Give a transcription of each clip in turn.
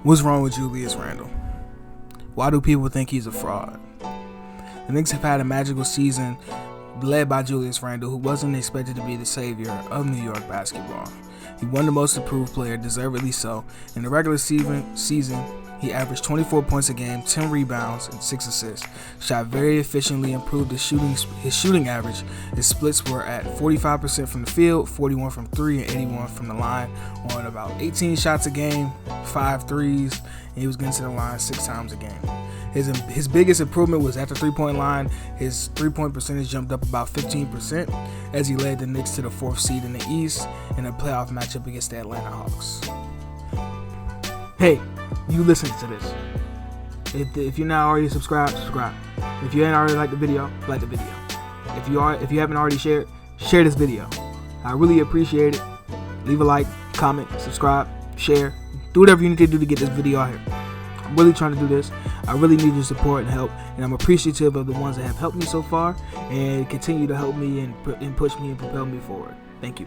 What's wrong with Julius Randle? Why do people think he's a fraud? The Knicks have had a magical season led by Julius Randle, who wasn't expected to be the savior of New York basketball. He won the most improved player, deservedly so. In the regular season, he averaged 24 points a game, 10 rebounds, and 6 assists. Shot very efficiently, improved his shooting average. His splits were at 45% from the field, 41 from 3, and 81 from the line, on about 18 shots a game, 5 threes, and he was getting to the line 6 times a game. His biggest improvement was at the three-point line. His three-point percentage jumped up about 15% as he led the Knicks to the 4th seed in the East in a playoff matchup against the Atlanta Hawks. Hey, you listen to this. If you're not already subscribed, subscribe. If you ain't already liked the video, like the video. If you haven't already shared, share this video. I really appreciate it. Leave a like, comment, subscribe, share. Do whatever you need to do to get this video out here. I'm really trying to do this. I really need your support and help, and I'm appreciative of the ones that have helped me so far and continue to help me and push me and propel me forward. Thank you.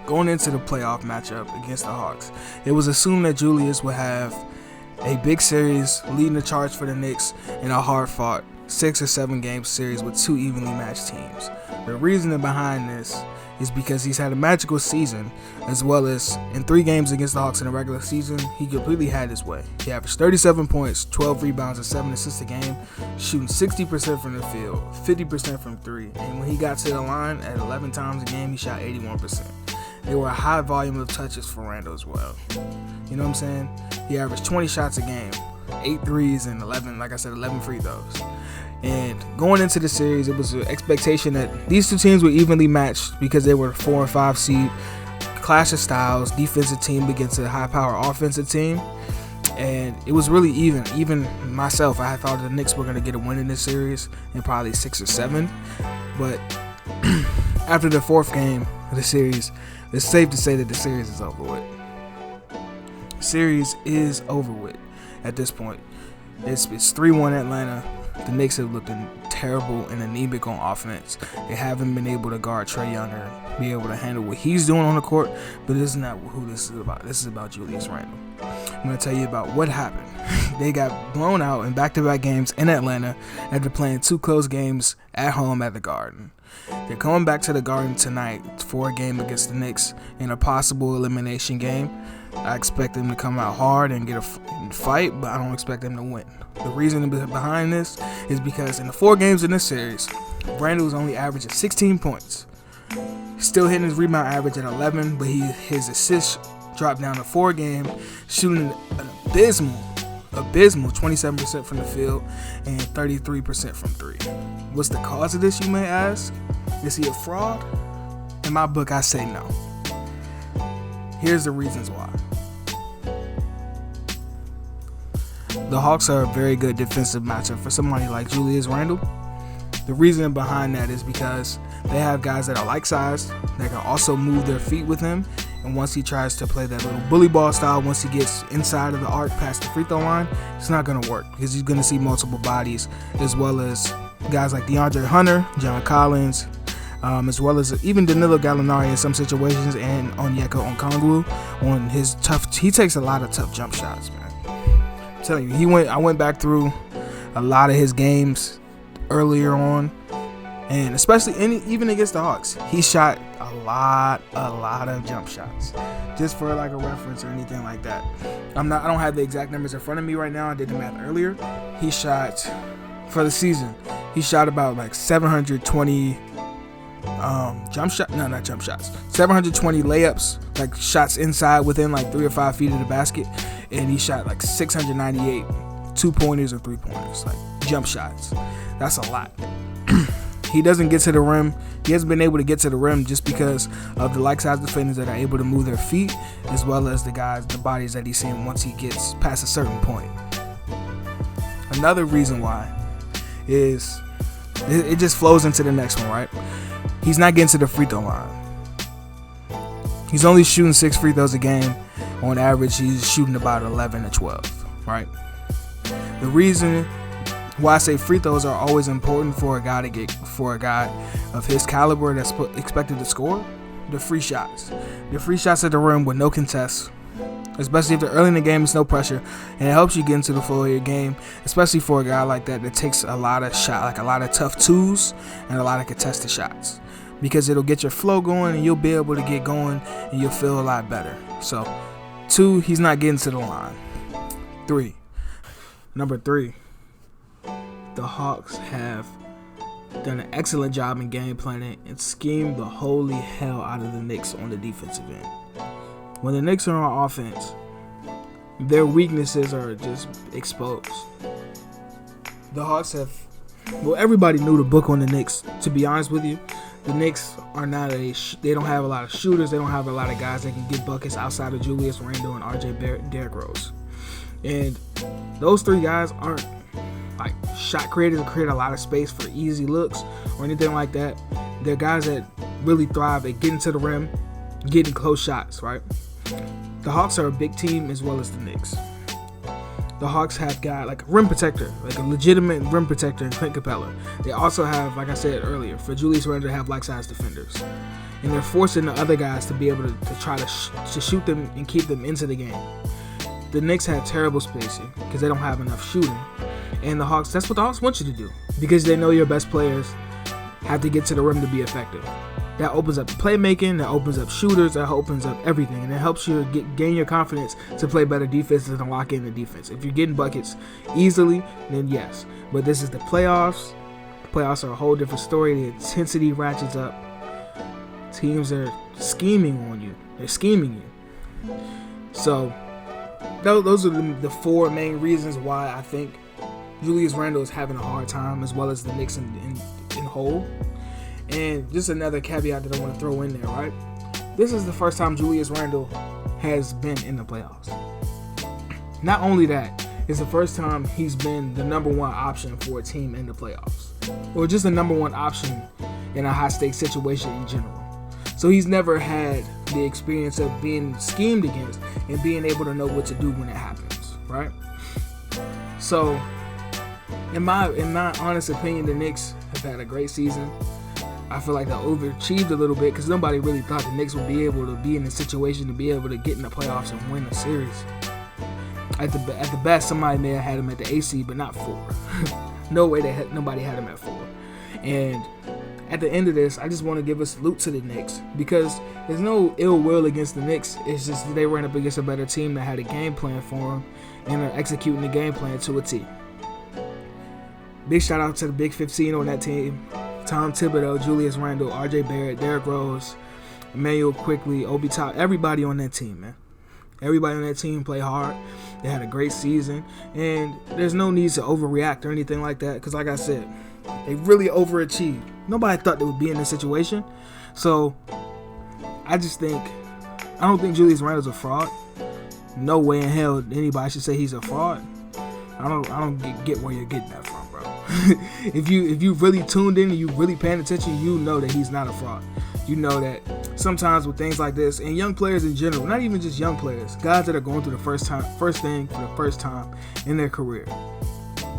Going into the playoff matchup against the Hawks, it was assumed that Julius would have a big series leading the charge for the Knicks in a hard-fought 6 or 7 game series with 2 evenly matched teams. The reasoning behind this is because he's had a magical season, as well as in 3 games against the Hawks in the regular season, he completely had his way. He averaged 37 points, 12 rebounds, and 7 assists a game, shooting 60% from the field, 50% from 3, and when he got to the line at 11 times a game, he shot 81%. There were a high volume of touches for Randle as well. You know what I'm saying? He averaged 20 shots a game, 8 threes, and 11 free throws. And going into the series, it was an expectation that these two teams were evenly matched because they were 4 and 5 seed, clash of styles, defensive team against a high-power offensive team, and it was really even. Even myself, I thought the Knicks were going to get a win in this series in probably 6 or 7, but after the 4th game of the series, it's safe to say that the series is over with. The series is over with at this point. It's 3-1 Atlanta. The Knicks have looked terrible and anemic on offense. They haven't been able to guard Trae Young or be able to handle what he's doing on the court, but this is not who this is about. This is about Julius Randle. I'm going to tell you about what happened. They got blown out in back-to-back games in Atlanta after playing 2 close games at home at the Garden. They're coming back to the Garden tonight for a game against the Knicks in a possible elimination game. I expect them to come out hard and get a fight, but I don't expect them to win. The reason behind this is because in the 4 games in this series, Randle's only averaging 16 points. Still hitting his rebound average at 11, but his assists dropped down to 4 games, shooting an abysmal 27% from the field and 33% from 3. What's the cause of this, you may ask? Is he a fraud? In my book, I say no. Here's the reasons why. The Hawks are a very good defensive matchup for somebody like Julius Randle. The reason behind that is because they have guys that are like-sized that can also move their feet with him. And once he tries to play that little bully ball style, once he gets inside of the arc past the free throw line, it's not going to work because he's going to see multiple bodies, as well as guys like DeAndre Hunter, John Collins, as well as even Danilo Gallinari in some situations, and Onyeka Okongwu. He takes a lot of tough jump shots, man. I'm telling you, I went back through a lot of his games earlier on, and especially even against the Hawks, he shot a lot of jump shots. Just for like a reference or anything like that, I don't have the exact numbers in front of me right now. I did the math earlier. He shot for the season. He shot about like 720 720 layups, like shots inside within like 3 or 5 feet of the basket, and he shot like 698 2-pointers or 3-pointers, like jump shots. That's a lot. He doesn't get to the rim. He hasn't been able to get to the rim just because of the like-size defenders that are able to move their feet, as well as the bodies that he's seeing once he gets past a certain point. Another reason why is it just flows into the next one, right? He's not getting to the free throw line. He's only shooting 6 free throws a game. On average, he's shooting about 11 to 12, right? The reason why I say free throws are always important for a guy of his caliber that's expected to score, the free shots at the rim with no contests Especially if they're early in the game, it's no pressure, and it helps you get into the flow of your game, especially for a guy like that takes a lot of a lot of tough twos and a lot of contested shots, because it'll get your flow going and you'll be able to get going and you'll feel a lot better. So 2, he's not getting to the line. 3, number 3, the Hawks have done an excellent job in game planning and schemed the holy hell out of the Knicks on the defensive end. When the Knicks are on offense, their weaknesses are just exposed. The Hawks have, everybody knew the book on the Knicks, to be honest with you. The Knicks are not they don't have a lot of shooters. They don't have a lot of guys that can get buckets outside of Julius Randle and RJ Barrett and Derrick Rose. And those 3 guys aren't like shot creators and create a lot of space for easy looks or anything like that. They're guys that really thrive at getting to the rim, getting close shots, right? The Hawks are a big team as well as the Knicks. The Hawks have got like a rim protector, like a legitimate rim protector in Clint Capella. They also have, like I said earlier, for Julius Randle to have like-sized defenders. And they're forcing the other guys to be able to try to shoot them and keep them into the game. The Knicks have terrible spacing because they don't have enough shooting. And the Hawks, that's what the Hawks want you to do, because they know your best players have to get to the rim to be effective. That opens up playmaking, that opens up shooters, that opens up everything, and it helps you gain your confidence to play better defenses and lock in the defense. If you're getting buckets easily, then yes. But this is the playoffs. The playoffs are a whole different story. The intensity ratchets up. Teams are scheming on you. They're scheming you. So those are the 4 main reasons why I think Julius Randle is having a hard time, as well as the Knicks in whole. And just another caveat that I want to throw in there, right? This is the first time Julius Randle has been in the playoffs. Not only that, it's the first time he's been the number 1 option for a team in the playoffs, or just the number 1 option in a high-stakes situation in general. So he's never had the experience of being schemed against and being able to know what to do when it happens, right? So, in my honest opinion, the Knicks have had a great season. I feel like they overachieved a little bit because nobody really thought the Knicks would be able to be in a situation to be able to get in the playoffs and win a series. At the best, somebody may have had them at the AC, but not 4. No way nobody had them at 4. And at the end of this, I just want to give a salute to the Knicks, because there's no ill will against the Knicks. It's just that they ran up against a better team that had a game plan for them and are executing the game plan to a T. Big shout out to the Big 15 on that team. Tom Thibodeau, Julius Randle, RJ Barrett, Derrick Rose, Emmanuel Quickly, Obi Top, everybody on that team, man. Everybody on that team play hard. They had a great season, and there's no need to overreact or anything like that, because like I said, they really overachieved. Nobody thought they would be in this situation. So I don't think Julius Randle's a fraud. No way in hell anybody should say he's a fraud. I don't get where you're getting that from, bro. If you really tuned in and you really paying attention, you know that he's not a fraud. You know that sometimes with things like this, and young players in general, not even just young players, guys that are going through the first thing for the first time in their career,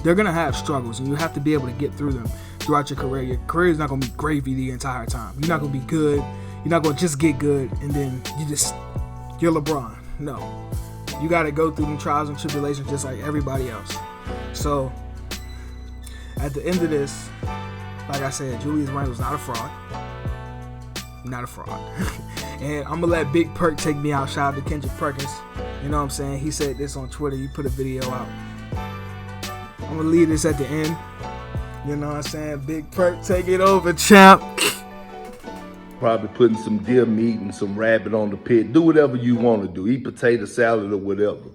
they're gonna have struggles, and you have to be able to get through them throughout your career. Your career is not gonna be gravy the entire time. You're not gonna be good. You're not gonna just get good and then you're LeBron. No. You got to go through them trials and tribulations just like everybody else. So, at the end of this, like I said, Julius Randle's not a fraud. Not a fraud. And I'm going to let Big Perk take me out. Shout out to Kendrick Perkins. You know what I'm saying? He said this on Twitter. He put a video out. I'm going to leave this at the end. You know what I'm saying? Big Perk, take it over, champ. Probably putting some deer meat and some rabbit on the pit. Do whatever you want to do. Eat potato salad or whatever.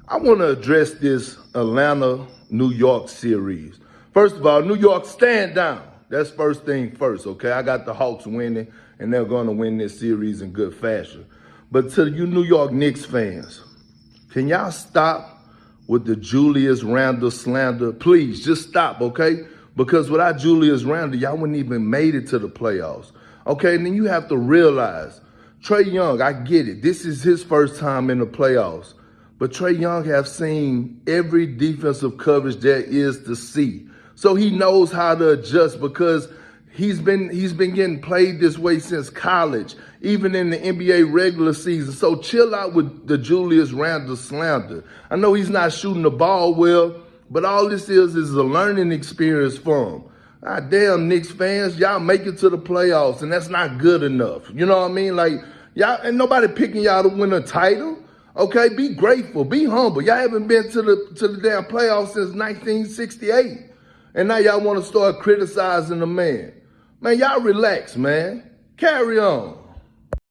I want to address this Atlanta-New York series. First of all, New York, stand down. That's first thing first, okay? I got the Hawks winning, and they're going to win this series in good fashion. But to you New York Knicks fans, can y'all stop with the Julius Randle slander? Please, just stop, okay? Because without Julius Randle, y'all wouldn't even made it to the playoffs. Okay, and then you have to realize, Trae Young, I get it. This is his first time in the playoffs. But Trae Young have seen every defensive coverage there is to see. So he knows how to adjust because He's been getting played this way since college, even in the NBA regular season. So chill out with the Julius Randle slander. I know he's not shooting the ball well, but all this is a learning experience for him. God damn, Knicks fans, y'all make it to the playoffs, and that's not good enough. You know what I mean? Like, y'all, ain't nobody picking y'all to win a title. Okay, be grateful, be humble. Y'all haven't been to the damn playoffs since 1968. And now y'all want to start criticizing the man. Man, y'all relax, man. Carry on.